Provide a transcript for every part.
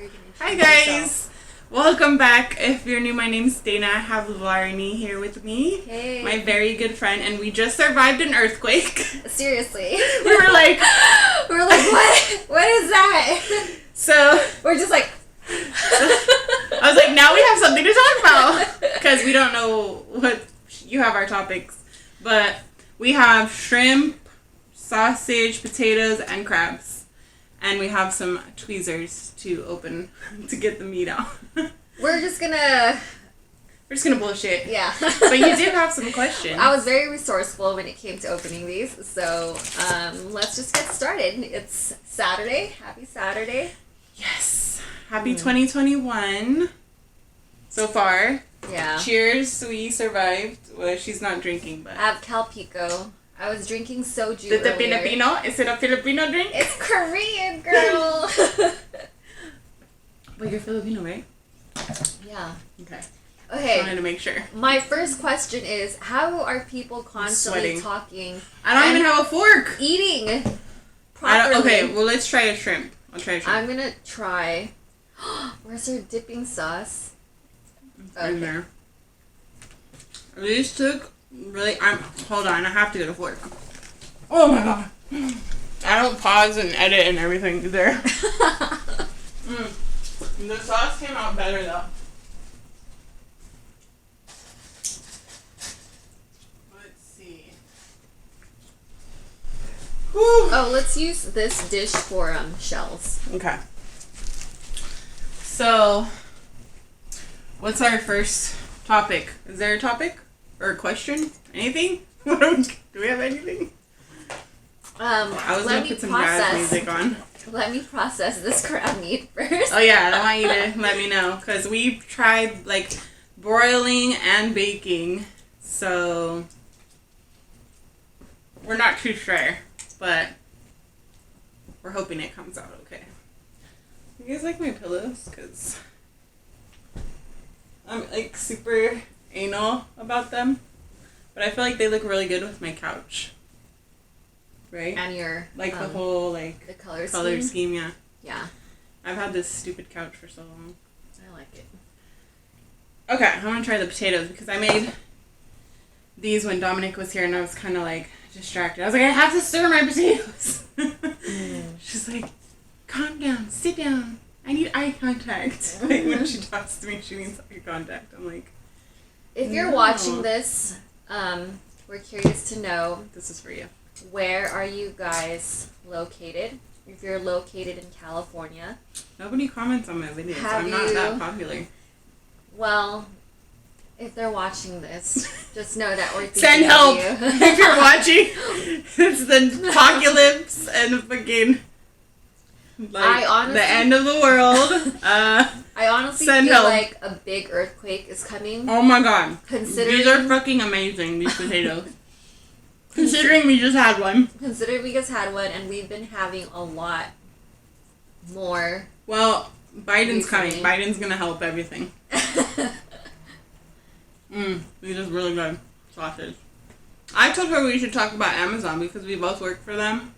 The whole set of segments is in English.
are you going to Hi guys! Welcome back. If you're new, my name's Dana. I have Laarni here with me. Hey. My very good friend, and we just survived an earthquake. Seriously. we were like, what? What is that? So we're just like. I was like, now we have something to talk about because we don't know what you have our topics, but we have shrimp, sausage, potatoes, and crabs. And we have some tweezers to open to get the meat out. We're just gonna bullshit. Yeah. But you do have some questions. I was very resourceful when it came to opening these, so let's just get started. It's Saturday. Happy Saturday. Yes. Happy 2021 so far. Yeah. Cheers. We survived. Well, she's not drinking, but. I have Calpico. I was drinking soju The earlier. Filipino? Is it a Filipino drink? It's Korean, girl. But you're Filipino, right? Yeah. Okay. Okay. I wanted to make sure. My first question is, how are people constantly talking? I don't even have a fork. Eating properly. Okay, well, let's try a shrimp. I'll try a shrimp. I'm gonna try. Where's our dipping sauce? Right there. These took really. Hold on. I have to get a fork. Oh my god. I don't pause and edit and everything there. The sauce came out better though. Let's see. Whew. Oh, let's use this dish for shells. Okay. So, what's our first topic? Is there a topic or a question? Anything? Do we have anything? I was gonna put some jazz music on. Let me process this crab meat first. Oh yeah, I want you to let me know because we've tried like broiling and baking, so we're not too sure, but we're hoping it comes out okay. You guys like my pillows? Because I'm like super anal about them, but I feel like they look really good with my couch. Right? And your like the whole like the color scheme, yeah. Yeah. I've had this stupid couch for so long. I like it. Okay, I want to try the potatoes because I made these when Dominic was here and I was kind of like distracted. I was like, I have to stir my potatoes. She's like, calm down, sit down. I need eye contact. Like when she talks to me, she needs eye contact. I'm like, if you're watching this, we're curious to know. This is for you. Where are you guys located? If you're located in California. Nobody comments on my videos. I'm not that popular. Well, if they're watching this, just know that we're thinking Send help of you. if you're watching. It's the apocalypse and the fucking the end of the world. I honestly feel like a big earthquake is coming. Oh my god. Considering these are fucking amazing, these potatoes. Considering we just had one. Considering we just had one and we've been having a lot more. Well, Biden's coming. Biden's gonna help everything. These are really good sausage. I told her we should talk about Amazon because we both work for them.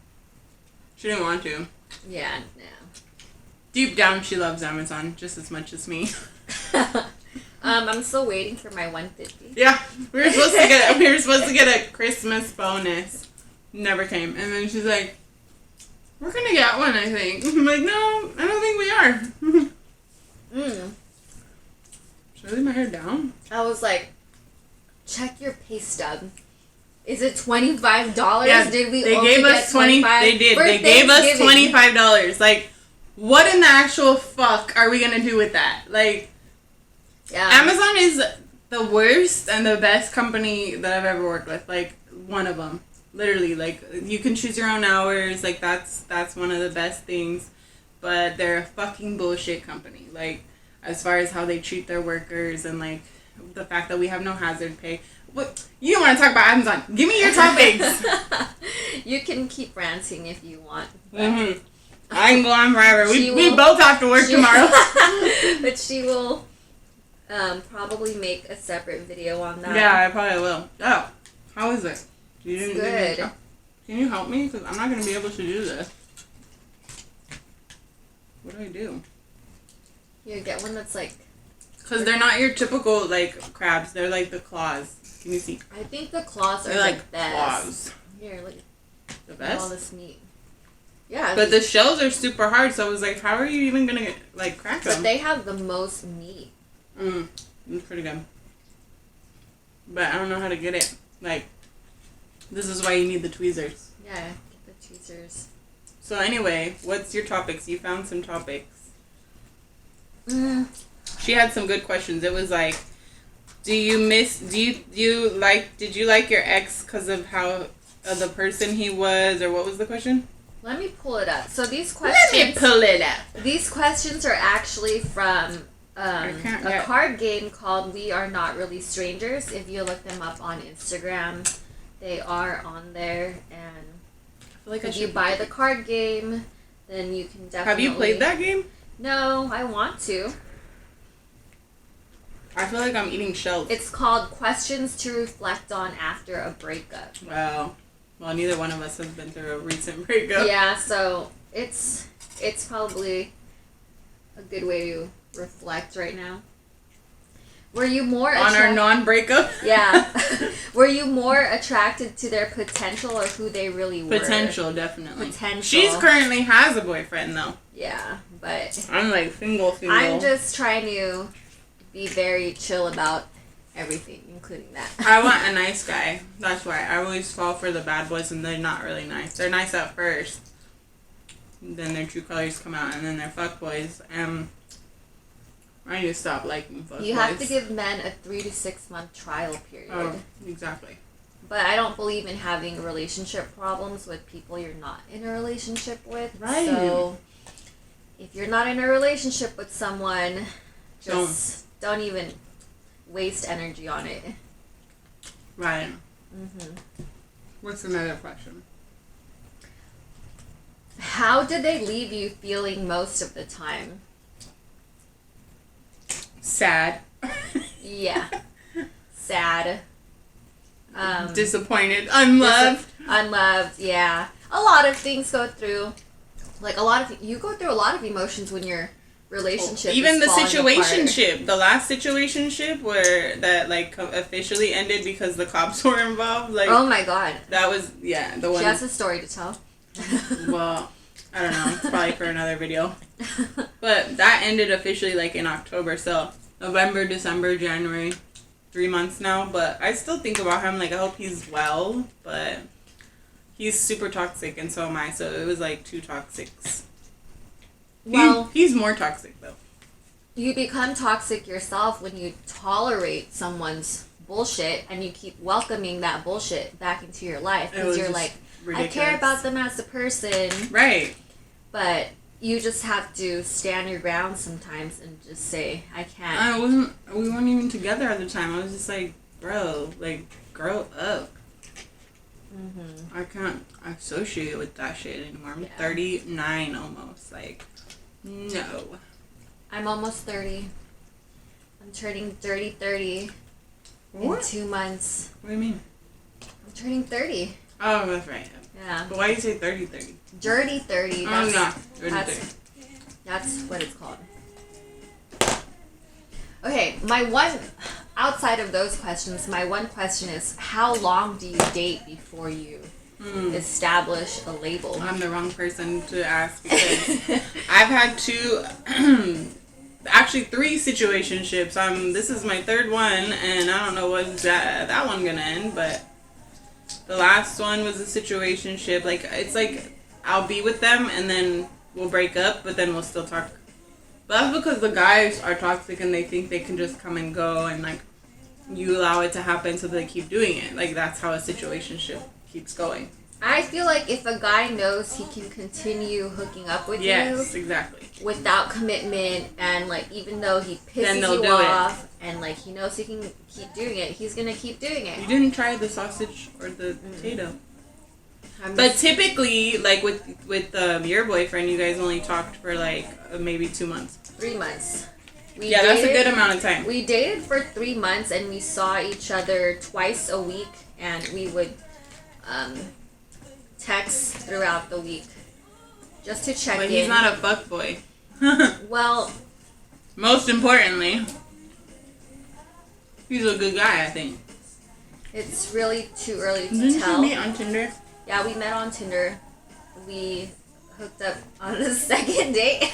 She didn't want to. Yeah, no. Deep down, she loves Amazon just as much as me. I'm still waiting for my 150. Yeah, we were supposed to get a Christmas bonus. Never came, and then she's like, "We're gonna get one, I think." I'm like, "No, I don't think we are." Should I leave my hair down? I was like, "Check your pay stub. Is it $25? Yeah, did we? They only gave get us 20. They did. For They gave us $25. Like, what in the actual fuck are we gonna do with that? Like. Yeah. Amazon is the worst and the best company that I've ever worked with. Like, one of them. Literally, like, you can choose your own hours. Like, that's one of the best things. But they're a fucking bullshit company. Like, as far as how they treat their workers and, like, the fact that we have no hazard pay. What? You don't want to talk about Amazon. Give me your topics. You can keep ranting if you want. I can go on forever. We both have to work tomorrow. But she will... probably make a separate video on that. Yeah, I probably will. Oh, how is it? It's good. Can you help me? Because I'm not going to be able to do this. What do I do? You get one that's like... Because they're not your typical, like, crabs. They're like the claws. Can you see? I think the claws are like the best. Claws. Here, look. The best? All this meat. Yeah. But the shells are super hard, so I was like, how are you even going to, like, crack them? But they have the most meat. It's pretty good. But I don't know how to get it. Like, this is why you need the tweezers. Yeah, get the tweezers. So anyway, what's your topics? You found some topics. She had some good questions. It was like, did you like your ex because of how the person he was, or what was the question? Let me pull it up. So these questions... Let me pull it up. These questions are actually from a card game called We Are Not Really Strangers. If you look them up on Instagram, they are on there. And I feel like if you buy the card game, then you can definitely... Have you played that game? No, I want to. I feel like I'm eating shells. It's called Questions to Reflect On After a Breakup. Wow. Well, neither one of us has been through a recent breakup. Yeah, so it's probably a good way to reflect right now. Were you more on our non-breakup? Yeah. Were you more attracted to their potential or who they really were? Potential, definitely. Potential. She's currently has a boyfriend though. Yeah, but I'm like single. I'm just trying to be very chill about everything, including that. I want a nice guy. That's why I always fall for the bad boys, and they're not really nice. They're nice at first, then their true colors come out, and then they're fuck boys. I need to stop liking fuck boys. You have to give men a 3 to 6 month trial period. Oh, exactly. But I don't believe in having relationship problems with people you're not in a relationship with. Right. So if you're not in a relationship with someone, just don't even waste energy on it. Right. What's another question? How did they leave you feeling most of the time? Sad. Yeah. Sad. Disappointed. Unloved. Unloved, yeah. A lot of things go through. Like you go through a lot of emotions when your relationship even is the falling situationship, apart. the last situationship where that like officially ended because the cops were involved. Like, oh my god, that was the one. She has a story to tell. Well, I don't know. It's probably for another video. But that ended officially like in October, so November, December, January, 3 months now. But I still think about him. Like, I hope he's well, but he's super toxic, and so am I. So it was like 2 toxics. Well, he's more toxic though. You become toxic yourself when you tolerate someone's bullshit and you keep welcoming that bullshit back into your life because you're like, ridiculous. I care about them as a person, right? But you just have to stand your ground sometimes and just say, I can't. We weren't even together at the time. I was just like, bro, like, grow up. I can't associate with that shit anymore. I'm 39 almost. Like, no. I'm almost 30. I'm turning 30 what? in 2 months. What do you mean? I'm turning 30. Oh, that's right. Yeah. But why do you say 30? Dirty 30. Oh, no. That's what it's called. Okay, outside of those questions, my one question is, how long do you date before you establish a label? I'm the wrong person to ask because I've had 3 situationships. This is my 3rd one, and I don't know when's that one gonna end, but the last one was a situationship. Like, it's like I'll be with them and then we'll break up, but then we'll still talk. But that's because the guys are toxic and they think they can just come and go, and like you allow it to happen, so they keep doing it. Like, that's how a situationship keeps going. I feel like if a guy knows he can continue hooking up with you, exactly, without commitment, and like even though he pisses you off, and like he knows he can keep doing it, he's gonna keep doing it. You didn't try the sausage or the potato. But typically, like with your boyfriend, you guys only talked for like maybe 2 months. 3 months. That's a good amount of time. We dated for 3 months, and we saw each other twice a week, and we would text throughout the week just to check in. But he's not a fuckboy. Well, Most importantly, he's a good guy, I think. It's really too early to Didn't tell. you meet on Tinder? Yeah, we met on Tinder. We hooked up on the second date.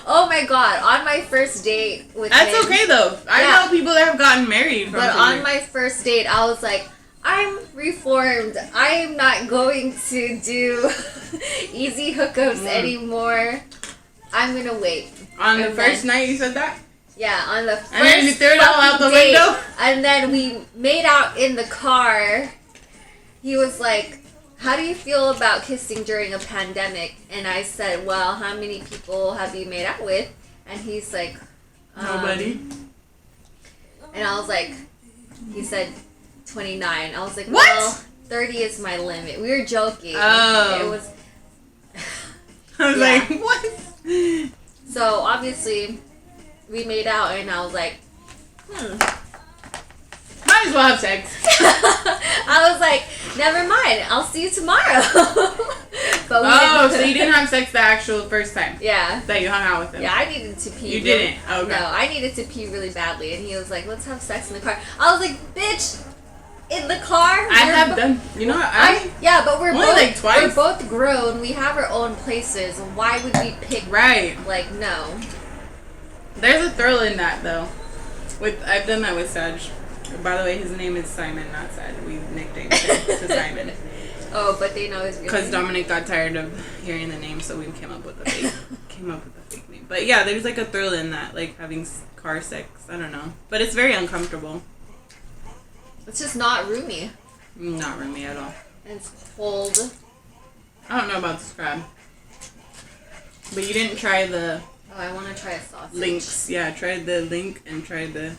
Oh my god, on my first date with That's him. okay though. I know people that have gotten married from But Tinder. on my first date, I was like, I'm reformed. I am not going to do easy hookups anymore. I'm gonna wait. On the first night you said that? Yeah, on the first And then you threw it all out the date, window? and then we made out in the car. He was like, how do you feel about kissing during a pandemic? And I said, well, how many people have you made out with? And he's like, Nobody. And I was like, he said 29. I was like, What? well, 30 is my limit. We were joking. Oh. It was. I was Yeah. like, what? So obviously, we made out, and I was like, Might as well have sex. I was like, never mind. I'll see you tomorrow. But we So you didn't have sex the actual first time Yeah. that you hung out with him? Yeah, I needed to pee. You didn't? Okay. No, I needed to pee really badly, and he was like, let's have sex in the car. I was like, bitch, in the car? I have done. You know what? Yeah, but we're only both like twice. we're both grown. We have our own places. Why would we pick? Right. Like, no. There's a thrill in that though. I've done that with Saj. By the way, his name is Simon, not Saj. We nicknamed him to Simon. Oh, but they know his real Because name. Dominic got tired of hearing the name, so we came up with a fake name. But yeah, there's like a thrill in that, like having car sex. I don't know, but it's very uncomfortable. It's just not roomy. Not roomy at all. And it's cold. I don't know about this crab, but you didn't try the Oh, I want to try a sausage. links. Yeah, try the link and try the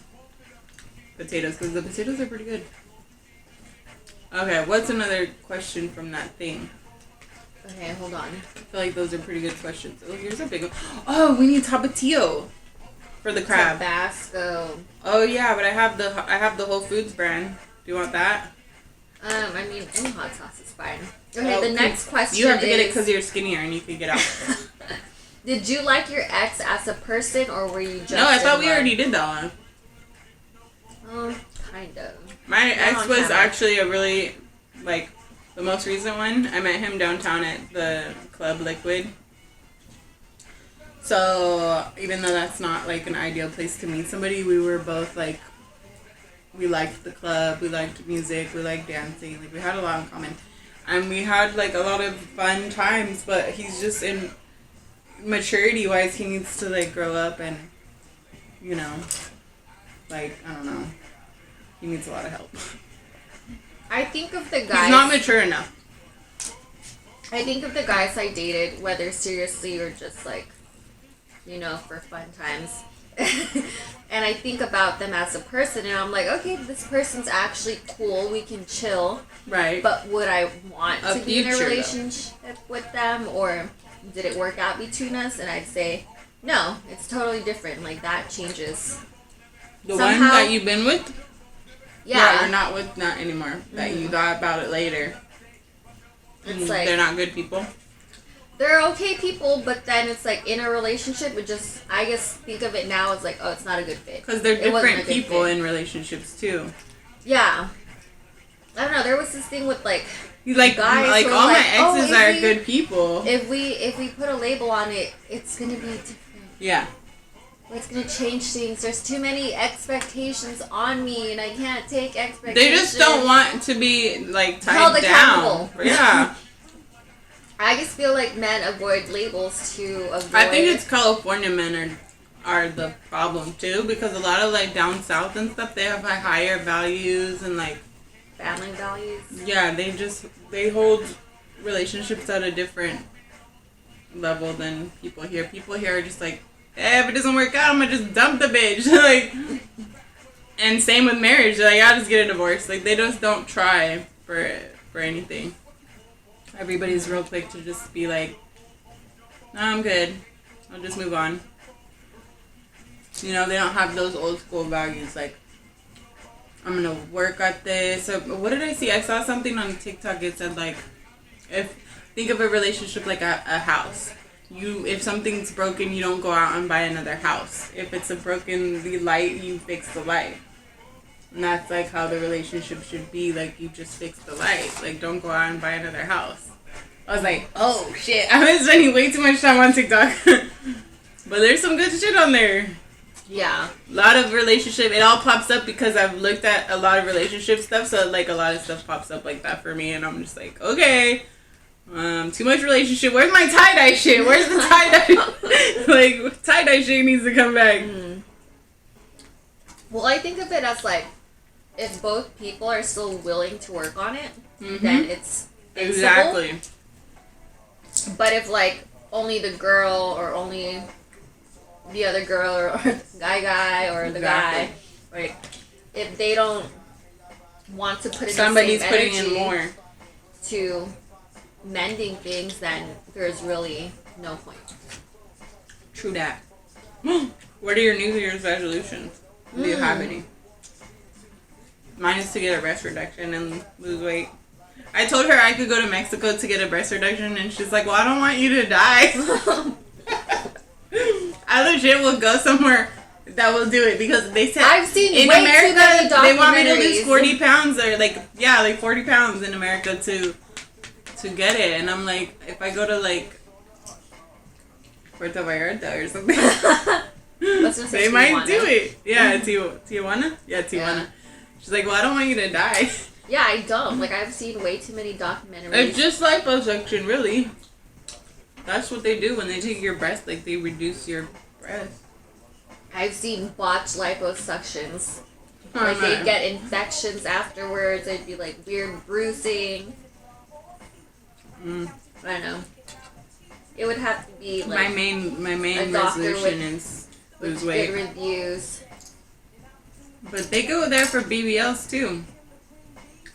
potatoes because the potatoes are pretty good. Okay, what's another question from that thing? Okay, hold on. I feel like those are pretty good questions. Oh, here's a big one. Oh, we need tapatio for the crab. Tabasco. Oh yeah, but I have the Whole Foods brand. Do you want that? I mean, any hot sauce is fine. Okay, Oh, the next question You have to get it is, because you're skinnier and you can get out. did you like your ex as a person, or were you just No, I thought we in love? already did that one. Kind of. My ex on was camera. actually a really, like, the most recent one. I met him downtown at the Club Liquid. So, even though that's not, like, an ideal place to meet somebody, we were both, like, we liked the club, we liked music, we liked dancing. Like, we had a lot in common. And we had, like, a lot of fun times, but he's just in maturity-wise, he needs to, like, grow up and, you know, like, I don't know. He needs a lot of help. I think of the guys. He's not mature enough. I think of the guys I dated, whether seriously or just like, you know, for fun times. And I think about them as a person, and I'm like, okay, this person's actually cool. We can chill. Right. But would I want A to be in a future, relationship with them, or did it work out between us? And I'd say, no, it's totally different. Like, that changes. The Somehow- one that you've been with? Yeah. You're not with, not anymore. That you thought about it later. It's like, They're not good people? they're okay people, but then it's like in a relationship, it just, I guess, think of it now as like, oh, it's not a good fit. Because they're It wasn't a different good people fit. in relationships, too. Yeah. I don't know, there was this thing with like, Like, guys like who are all like, my exes oh, are if we- good people. if we put a label on it, it's gonna be different. Yeah. It's gonna change things. There's too many expectations on me, and I can't take expectations. They just don't want to be, like, Held tied accountable. down. Yeah. I just feel like men avoid labels to avoid. I think it's California men are the problem, too. Because a lot of, like, down south and stuff, they have, like, higher values and, like, family values. yeah, they hold relationships at a different level than people here. People here are just like, if it doesn't work out, I'm gonna just dump the bitch. Like, and same with marriage. They're like, I'll just get a divorce. Like, they just don't try for anything. Everybody's real quick to just be like, no, I'm good. I'll just move on. You know, they don't have those old school values like, I'm gonna work at this. So what did I see? I saw something on TikTok. It said like, think of a relationship like a house. if something's broken, you don't go out and buy another house. If it's a broken light, you fix the light. And that's like how the relationship should be. Like, you just fix the light. Like, don't go out and buy another house. I was like, oh shit, I've been spending way too much time on TikTok. But there's some good shit on there. Yeah. A lot of relationship, it all pops up because I've looked at a lot of relationship stuff, so like a lot of stuff pops up like that for me, and I'm just like, okay, too much relationship. Where's my tie-dye shit? Where's the tie-dye? Like, tie-dye shit needs to come back. Well, I think of it as like, if both people are still willing to work on it, then it's fixable. Exactly. But if like only the girl or only the other girl or guy or the guy, like if they don't want to put in somebody's the same putting in more to mending things, then there's really no point. True that. What are your New Year's resolutions? Do you have any? Mine is to get a breast reduction and lose weight. I told her I could go to Mexico to get a breast reduction, and she's like, well, I don't want you to die. I legit will go somewhere that will do it, because they said I've seen in way America too many they want me to lose documentaries. 40 pounds or like 40 pounds in America to get it, and I'm like, if I go to like Puerto Vallarta or something, they might do it. Yeah, Tijuana. Yeah, Tijuana. Yeah. She's like, well, I don't want you to die. Yeah, I don't. Like, I've seen way too many documentaries. It's just liposuction, really. That's what they do when they take your breast. Like, they reduce your breast. I've seen botched liposuctions. Like, they'd get infections afterwards. It'd be, like, weird bruising. I don't know. It would have to be, like... My main resolution is lose weight. Good reviews. But they go there for BBLs, too.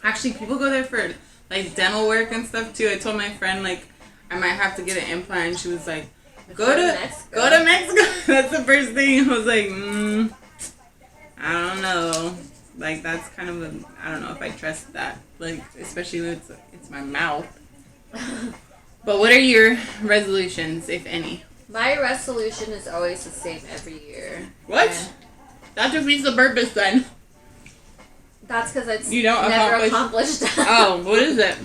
Actually, people go there for, like, dental work and stuff, too. I told my friend, like, I might have to get an implant, and she was like, go to Mexico. That's the first thing. I was like, I don't know. Like, that's kind of I don't know if I trust that. Like, especially when it's my mouth. But what are your resolutions, if any? My resolution is always the same every year. What? Yeah. That defeats the purpose, then. That's because it's never accomplished. Oh, what is it?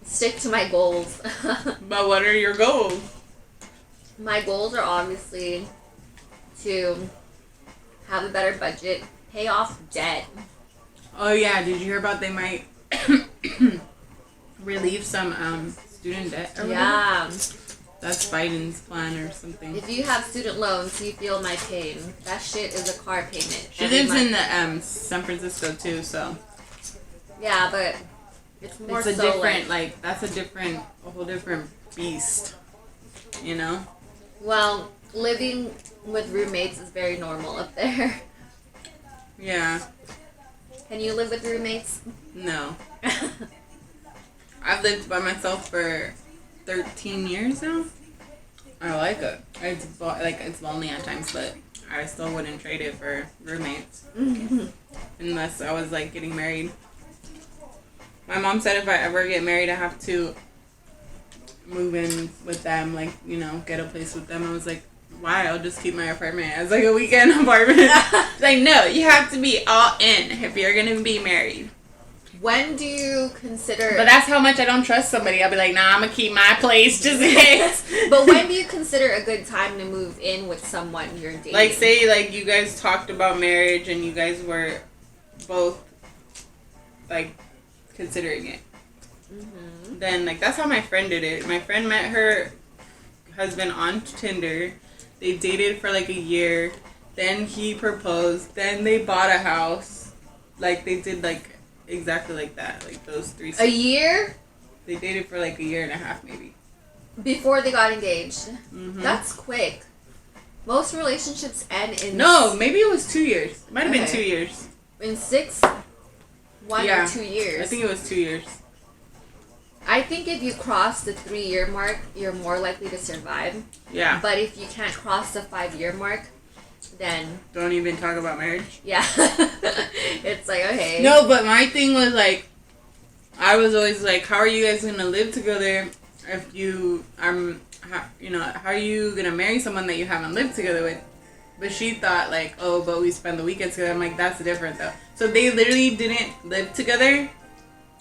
Stick to my goals. But what are your goals? My goals are obviously to have a better budget, pay off debt. Oh yeah, did you hear about they might relieve some student debt or yeah. whatever? That's Biden's plan or something. If you have student loans, you feel my pain. That shit is a car payment. She lives in the San Francisco too, so. Yeah, but it's more it's a different that's a whole different beast, you know. Well, living with roommates is very normal up there. Yeah. Can you live with roommates? No. I've lived by myself for 13 years now. I like it. It's lonely at times, but I still wouldn't trade it for roommates. Unless I was like getting married. My mom said if I ever get married, I have to move in with them, like, you know, get a place with them. I was like, why? I'll just keep my apartment as like a weekend apartment. Like, no, you have to be all in if you're gonna be married. When do you consider... But that's how much I don't trust somebody. I'll be like, nah, I'm gonna keep my place just in case. But when do you consider a good time to move in with someone you're dating? Like, say, like, you guys talked about marriage and you guys were both, like, considering it. Mm-hmm. Then, like, that's how my friend did it. My friend met her husband on Tinder. They dated for, like, a year. Then he proposed. Then they bought a house. Like, they did, like... Exactly like that, like those 3 steps. A year? They dated for like a year and a half, maybe. Before they got engaged. Mm-hmm. That's quick. Most relationships end in... No, maybe it was 2 years. It might have been 2 years. In 1 or 2 years. I think it was 2 years. I think if you cross the 3-year mark, you're more likely to survive. Yeah. But if you can't cross the 5-year mark, then... Don't even talk about marriage. Yeah. It's like, okay. No, but my thing was like, I was always like, how are you guys going to live together if you how are you gonna marry someone that you haven't lived together with? But she thought like, oh, but we spend the weekends together. I'm like, that's different though. So they literally didn't live together.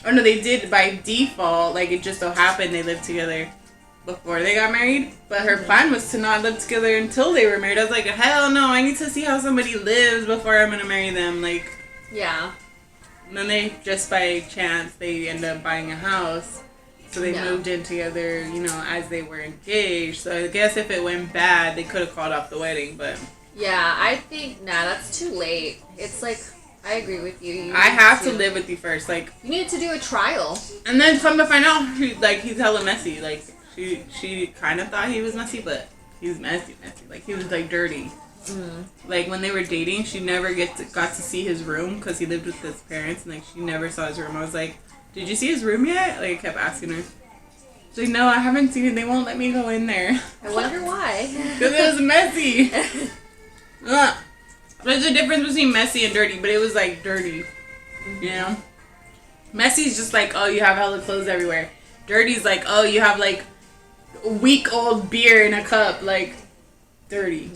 Oh no, they did by default. Like it just so happened they lived together before they got married. But her plan was to not live together until they were married. I was like, hell no, I need to see how somebody lives before I'm gonna marry them. Like, yeah. And then they just by chance they end up buying a house. So they moved in together, as they were engaged. So I guess if it went bad, they could have called off the wedding, but... Yeah, I think, that's too late. It's like, I agree with you. I have to live with you first, like... You need to do a trial. And then come to find out, he's hella messy. Like, she kind of thought he was messy, but he's messy. Like, he was, like, dirty. Mm. Like, when they were dating, she never got to see his room, because he lived with his parents, and, like, she never saw his room. I was like... Did you see his room yet? Like, I kept asking her. She's like, no, I haven't seen it. They won't let me go in there. I wonder why. Because it was messy. There's a difference between messy and dirty, but it was, like, dirty. Messy is just like, oh, you have hella clothes everywhere. Dirty is like, oh, you have, like, week-old beer in a cup. Like, dirty,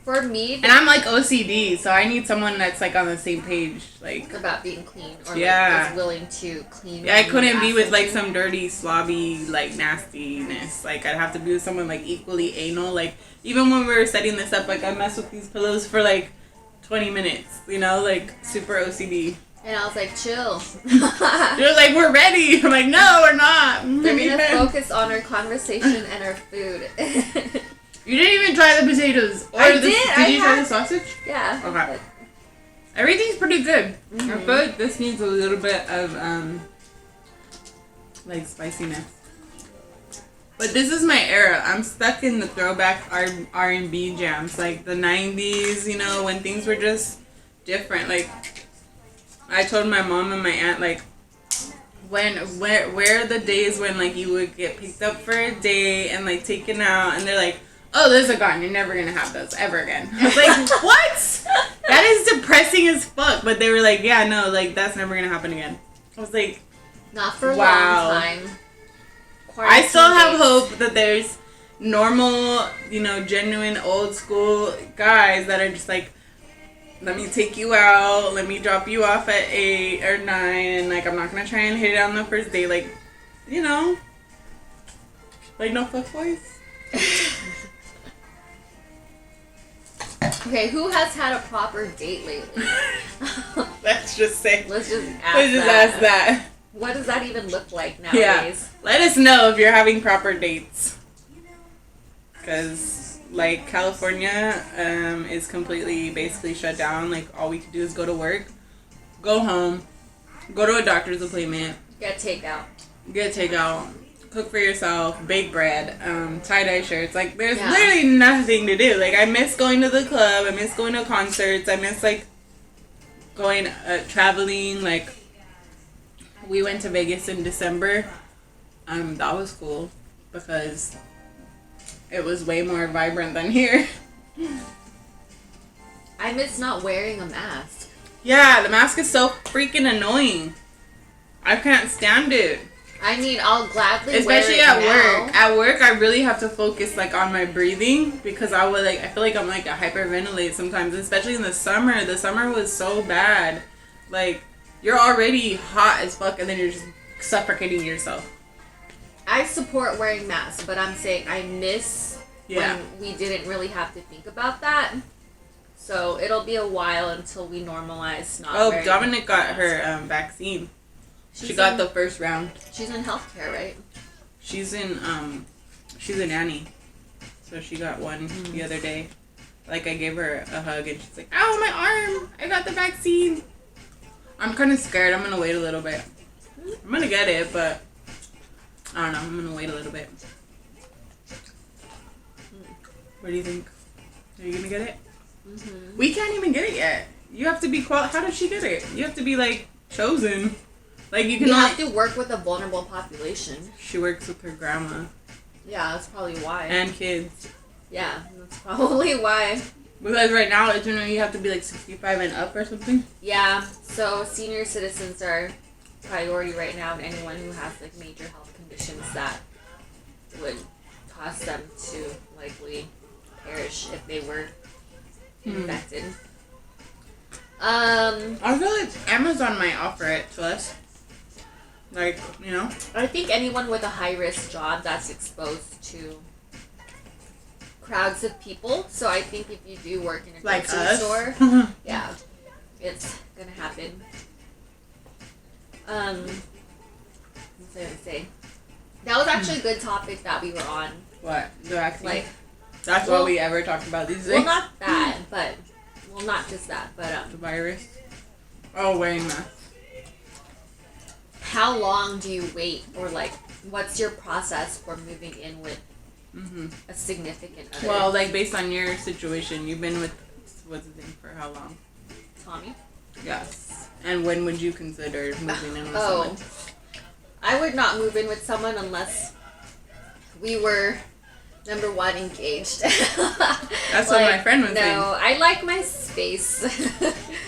For me... And I'm, like, OCD, so I need someone that's, like, on the same page, like... About being clean, or, like, is willing to clean... Yeah, I couldn't be with, like, some dirty, slobby, like, nastiness. Like, I'd have to be with someone, like, equally anal. Like, even when we were setting this up, like, I messed with these pillows for, like, 20 minutes, like, super OCD. And I was like, chill. They're like, we're ready. I'm like, no, we're not. We're going to focus on our conversation and our food. You didn't even try the potatoes. Or Did you try the sausage? Yeah. Okay. Everything's pretty good. Mm-hmm. I feel like this needs a little bit of, like, spiciness. But this is my era. I'm stuck in the throwback R&B jams. Like, the 90s, when things were just different. Like, I told my mom and my aunt, like, where are the days when, like, you would get picked up for a day and, like, taken out, and they're like, oh, those are gone. You're never going to have those ever again. I was like, what? That is depressing as fuck. But they were like, yeah, no, like, that's never going to happen again. I was like, not for a long time. I still have hope that there's normal, genuine old school guys that are just like, let me take you out, let me drop you off at 8 or 9, and, like, I'm not going to try and hit it on the first day. Like, like, no fuck boys. Okay, who has had a proper date lately? Let's just say. Let's just ask that. What does that even look like nowadays? Yeah. Let us know if you're having proper dates. Because, like, California is completely, basically shut down. Like, all we can do is go to work, go home, go to a doctor's appointment. Get takeout. Cook for yourself, bake bread, tie-dye shirts. Like, there's literally nothing to do. Like, I miss going to the club. I miss going to concerts. I miss, like, going, traveling. Like, we went to Vegas in December. That was cool because it was way more vibrant than here. I miss not wearing a mask. Yeah, the mask is so freaking annoying. I can't stand it. I mean, I'll gladly especially wear it at work. now. At work, I really have to focus, like, on my breathing because I feel like I'm, like, a hyperventilate sometimes, especially in the summer. The summer was so bad. Like, you're already hot as fuck and then you're just suffocating yourself. I support wearing masks, but I'm saying I miss when we didn't really have to think about that. So it'll be a while until we normalize not wearing. Oh, Dominic got her vaccine. She got the first round. She's in healthcare, right? She's a nanny. So she got one the other day. Like, I gave her a hug and she's like, ow, my arm! I got the vaccine! I'm kind of scared. I'm going to wait a little bit. I'm going to get it, but I don't know. I'm going to wait a little bit. What do you think? Are you going to get it? Mm-hmm. We can't even get it yet. You have to be How did she get it? You have to be, like, chosen. Like, you have to work with a vulnerable population. She works with her grandma. Yeah, that's probably why. And kids. Yeah, that's probably why. Because right now, you have to be, like, 65 and up or something? Yeah, so senior citizens are priority right now, and anyone who has, like, major health conditions that would cause them to likely perish if they were infected. I feel like Amazon might offer it to us. Like, you know? I think anyone with a high risk job that's exposed to crowds of people. So I think if you do work in a Like grocery us? store, yeah, it's gonna happen. What was I gonna say? That was actually a good topic that we were on. What? The vaccine? Like, that's well, what we ever talked about these days? well, not that, but well, not just that, but The virus? Oh, wearing masks. how long do you wait, or like, what's your process for moving in with a significant other? Well, like, based on your situation, you've been with, what's his name, for how long? Tommy? Yes. And when would you consider moving in with someone? I would not move in with someone unless we were, number one, engaged. That's what my friend was saying. No, I like my space.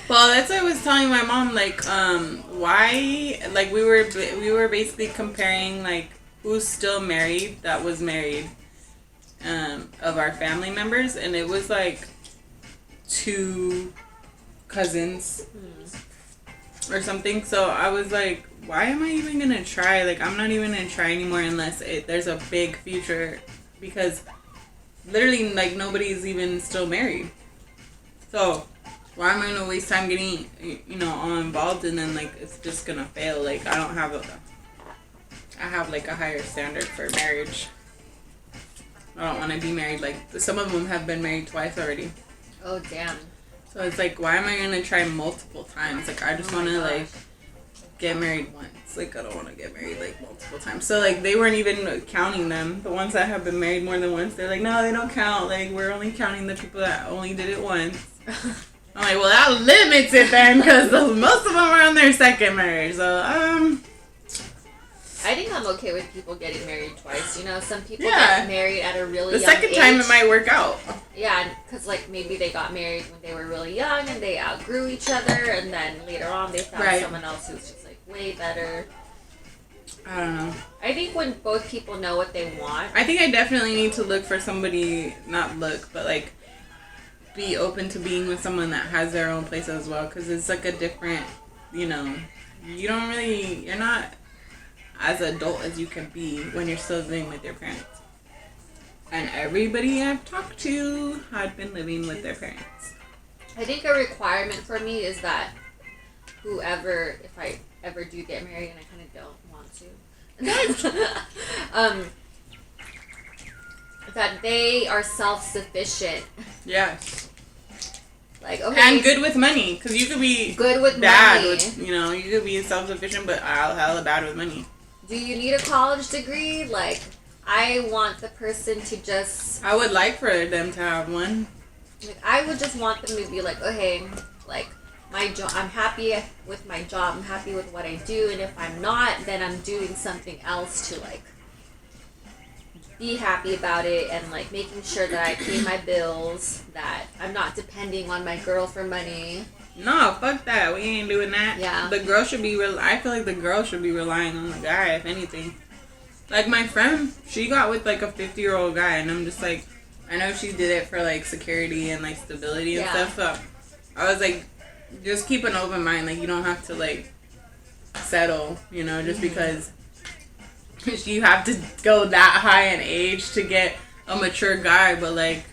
Well, that's what I was telling my mom. Like, why? Like, we were basically comparing like who's still married that was married, of our family members, and it was like 2 cousins or something. So I was like, why am I even gonna try? Like, I'm not even gonna try anymore unless there's a big future, because literally, like, nobody's even still married. So why am I gonna waste time getting, all involved, and then like it's just gonna fail? Like, I have like a higher standard for marriage. I don't want to be married. Like, some of them have been married twice already. Oh, damn. So it's like, why am I gonna try multiple times? Like, I just want to like get married once. Like, I don't want to get married like multiple times. So like, they weren't even counting them. The ones that have been married more than once, they're like, no, they don't count. Like, we're only counting the people that only did it once. I'm like, well, that limits it then, because most of them are on their second marriage. So I think I'm okay with people getting married twice. You know, some people Yeah. get married at a really the young second age. time it might work out. Yeah, because like maybe they got married when they were really young and they outgrew each other, and then later on they found Right. someone else who's just like way better. I don't know. I think when both people know what they want. I think I definitely need to look for somebody, not look, but like be open to being with someone that has their own place as well, because it's like a different, you're not as adult as you can be when you're still living with your parents. And everybody I've talked to had been living with their parents. I think a requirement for me is that whoever, if I ever do get married, and I kind of don't want to, that they are self-sufficient. Yes. Like, okay. And good with money, because you could be Good with bad money. with, you could be self-sufficient, but hella bad with money. Do you need a college degree? Like, I want the person to just... I would like for them to have one. Like, I would just want them to be like, okay, like, my job, I'm happy with my job, I'm happy with what I do, and if I'm not, then I'm doing something else to, like, be happy about it, and, like, making sure that I pay my bills, that I'm not depending on my girl for money. No, fuck that. We ain't doing that. Yeah. The girl should be I feel like the girl should be relying on the guy, if anything. Like, my friend, she got with, like, a 50-year-old guy, and I'm just like, I know she did it for, like, security and, like, stability and stuff, so I was like, just keep an open mind. Like, you don't have to, like, settle, just because you have to go that high in age to get a mature guy. But, like,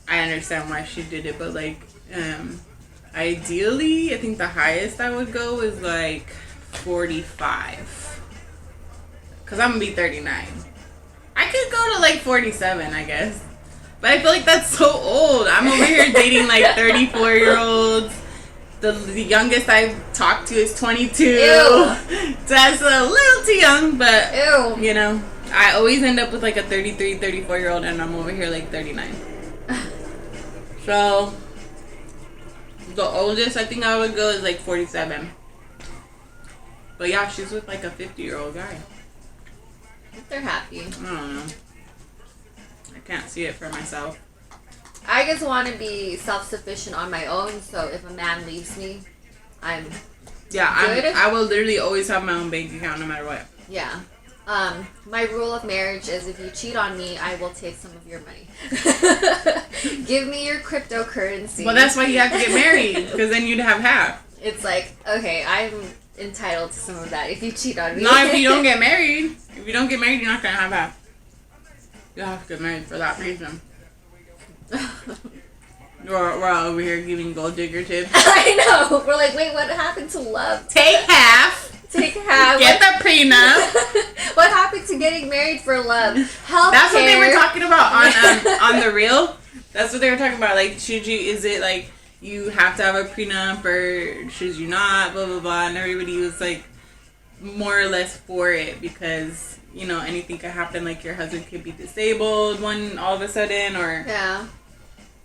I understand why she did it, but, like, ideally, I think the highest I would go is, like, 45. Because I'm going to be 39. I could go to, like, 47, I guess. But I feel like that's so old. I'm over here dating, like, 34-year-olds. The youngest I've talked to is 22. Ew. That's a little too young, but, Ew. I always end up with, like, a 33, 34-year-old, and I'm over here, like, 39. So, the oldest I think I would go is, like, 47. But, yeah, she's with, like, a 50-year-old guy. If they're happy. I don't know. I can't see it for myself. I just want to be self-sufficient on my own, so if a man leaves me, I'm good. I will literally always have my own bank account no matter what. Yeah. My rule of marriage is if you cheat on me, I will take some of your money. Give me your cryptocurrency. Well, that's why you have to get married, because then you'd have half. It's like, okay, I'm entitled to some of that if you cheat on me. Not if you don't get married. If you don't get married, you're not going to have half. You have to get married for that reason. We're all over here giving gold digger tips. I know. We're like, wait, what happened to love? Take half. Take half. Get the prenup. What happened to getting married for love? Healthcare. That's what they were talking about on the reel. That's what they were talking about. Like, is it like you have to have a prenup or should you not? Blah blah blah. And everybody was like more or less for it because anything could happen. Like your husband could be disabled all of a sudden, or yeah.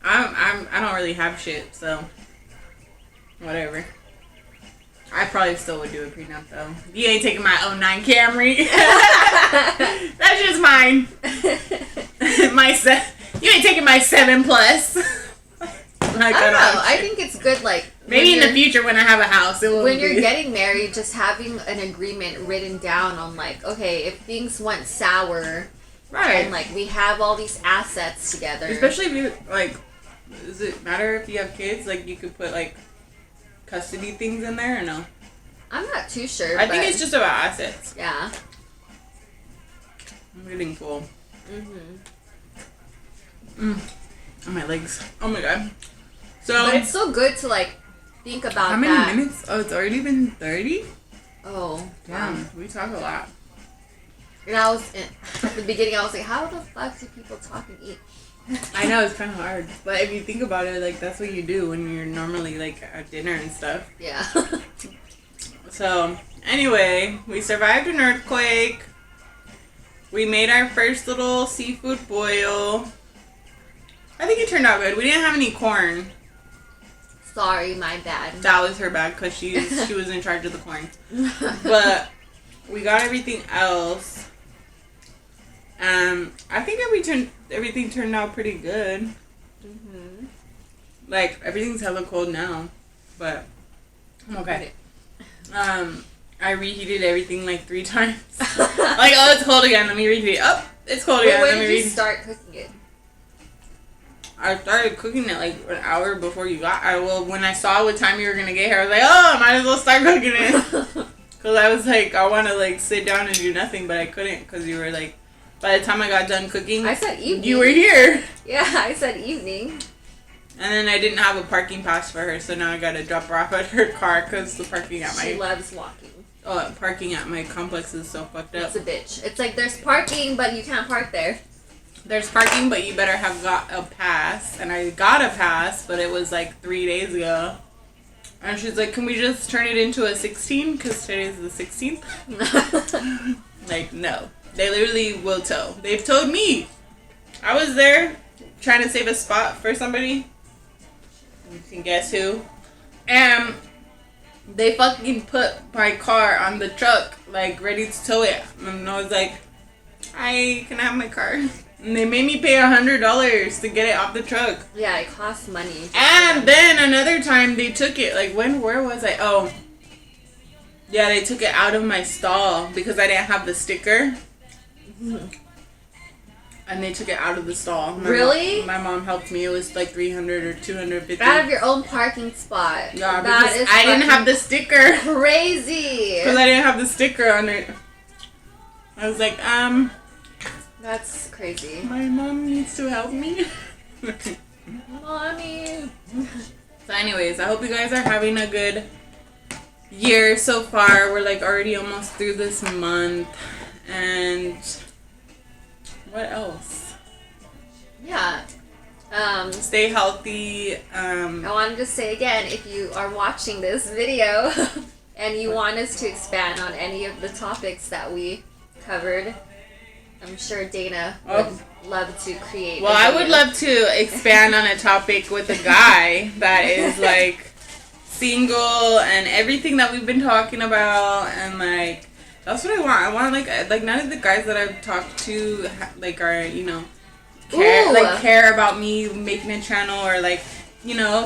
I don't really have shit, so whatever. I probably still would do a prenup though. You ain't taking my 09 Camry. That's just mine. You ain't taking my 7 Plus. I don't know. I think it's good. Like maybe in the future when I have a house, it will. When you're getting married, just having an agreement written down on like, okay, if things went sour, right? And like we have all these assets together. Especially if you like, does it matter if you have kids? Like you could put like custody things in there or no? I'm not too sure. I think it's just about assets. Yeah. I'm getting full. On my legs. Oh my god. So. But it's so good to like think about how many minutes? Oh, it's already been 30. Oh. Damn, we talk a lot. And at the beginning, I was like, how the fuck do people talk and eat? I know, it's kind of hard. But if you think about it, like, that's what you do when you're normally, like, at dinner and stuff. Yeah. So, anyway, we survived an earthquake. We made our first little seafood boil. I think it turned out good. We didn't have any corn. Sorry, my bad. That was her bad because she was in charge of the corn. But we got everything else. I think everything turned out pretty good. Like everything's hella cold now, but I'm okay. I reheated everything like 3 times. Like, oh, it's cold again. Let me reheat it. Oh, it's cold again. When did you start cooking it? I started cooking it like an hour before you got. When I saw what time you were gonna get here, I was like, oh, I might as well start cooking it. Cause I was like, I want to like sit down and do nothing, but I couldn't because you were like. By the time I got done cooking, I said evening. You were here. Yeah, I said evening. And then I didn't have a parking pass for her, so now I gotta drop her off at her car because the parking at She loves walking. Oh, parking at my complex is so fucked up. It's a bitch. It's like there's parking, but you can't park there. There's parking, but you better have got a pass. And I got a pass, but it was like 3 days ago. And she's like, can we just turn it into a 16? Because today's the 16th. Like, no. They literally will tow. They've towed me. I was there trying to save a spot for somebody. You can guess who. And they fucking put my car on the truck, like, ready to tow it. And I was like, hi, can I have my car? And they made me pay $100 to get it off the truck. Yeah, it costs money. And then another time they took it, like, where was I? Oh. Yeah, they took it out of my stall because I didn't have the sticker. And they took it out of the stall. Really? My mom helped me. It was like $300 or $250. Out of your own parking spot. Yeah, because I didn't have the sticker. Crazy. Because I didn't have the sticker on it. I was like, That's crazy. My mom needs to help me. Mommy. So anyways, I hope you guys are having a good year so far. We're like already almost through this month. And what else? Yeah. Stay healthy. I wanted to say again, if you are watching this video and you want us to expand on any of the topics that we covered, I'm sure Dana would love to create. Well, I would love to expand on a topic with a guy that is like single and everything that we've been talking about, and like that's what I want. I want like none of the guys that I've talked to like are care about me making a channel or like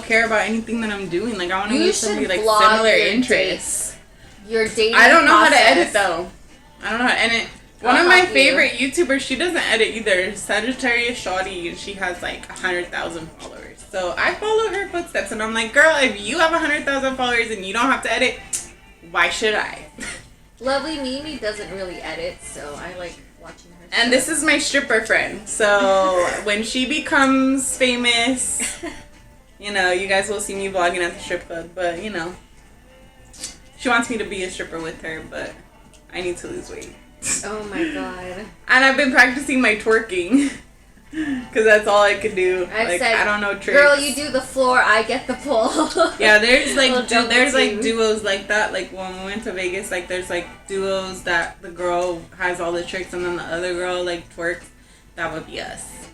care about anything that I'm doing. Like I want to meet somebody like similar interests. Your dating. I don't know how to edit though. I don't know how to edit. One I'll of my help you. favorite YouTubers, she doesn't edit either. Sagittarius Shawty, and she has like 100,000 followers. So I follow her footsteps, and I'm like, girl, if you have 100,000 followers and you don't have to edit, why should I? Lovely Mimi doesn't really edit, so I like watching her. And this is my stripper friend. So when she becomes famous, you know, you guys will see me vlogging at the strip club. But, you know, she wants me to be a stripper with her, but I need to lose weight. Oh my god. And I've been practicing my twerking. Because that's all I could do. I've I don't know tricks. Girl, you do the floor, I get the pole. Yeah, there's like there's like team. duos like that. Like when we went to Vegas, like there's like duos that the girl has all the tricks and then the other girl like twerks. That would be us.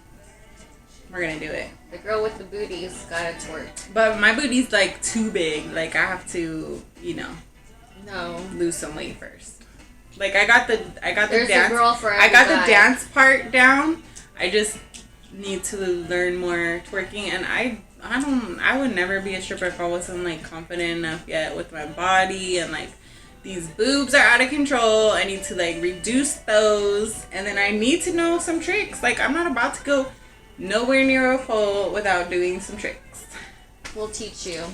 We're gonna do it. The girl with the booty's gotta twerk. But my booty's like too big. Like I have to, you know, lose some weight first. Like I got the There's dance. a girl for every I got guy. the dance part down. I just need to learn more twerking, and I would never be a stripper if I wasn't like confident enough yet with my body, and like these boobs are out of control. I need to like reduce those, and then I need to know some tricks. Like I'm not about to go nowhere near a pole without doing some tricks. We'll teach you.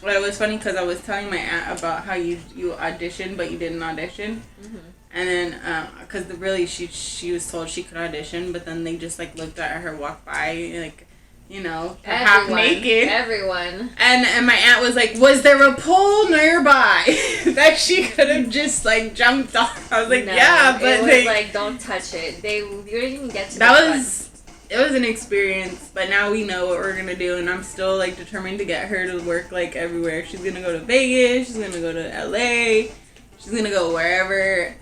Well, it was funny because I was telling my aunt about how you auditioned but you didn't audition. Mm-hmm. And then, because really she was told she could audition, but then they just like looked at her walk by, like, you know, half naked. Everyone. And my aunt was like, "Was there a pole nearby that she could have just like jumped off?" I was like, No, "Yeah, but it was like don't touch it. You didn't even get to. It was an experience, but now we know what we're gonna do, and I'm still like determined to get her to work like everywhere. She's gonna go to Vegas. She's gonna go to LA. She's gonna go wherever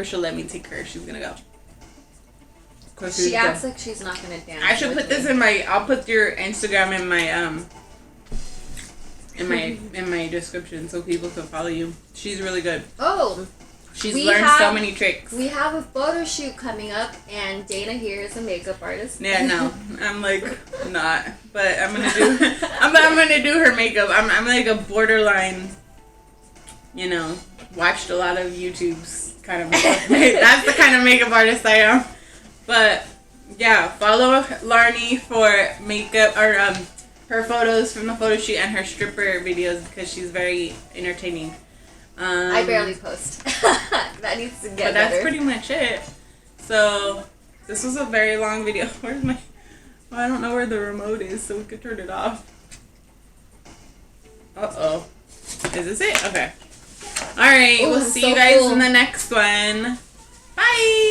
she'll let me take her. She's gonna go. She acts like she's not gonna dance. I should put this in my. I'll put your Instagram in my description so people can follow you. She's really good. Oh. She's learned so many tricks. We have a photo shoot coming up, and Dana here is a makeup artist. Yeah, no, I'm like not, but I'm gonna do. I'm gonna do her makeup. I'm like a borderline, you know, watched a lot of YouTube's kind of makeup. That's the kind of makeup artist I am. But yeah, follow Laarni for makeup or her photos from the photo shoot and her stripper videos because she's very entertaining. I barely post. That needs to get better. But that's pretty much it. So this was a very long video. Where's my? Well, I don't know where the remote is, so we could turn it off. Uh-oh. Is this it? Okay. All right. Ooh, we'll see so you guys cool. in the next one. Bye.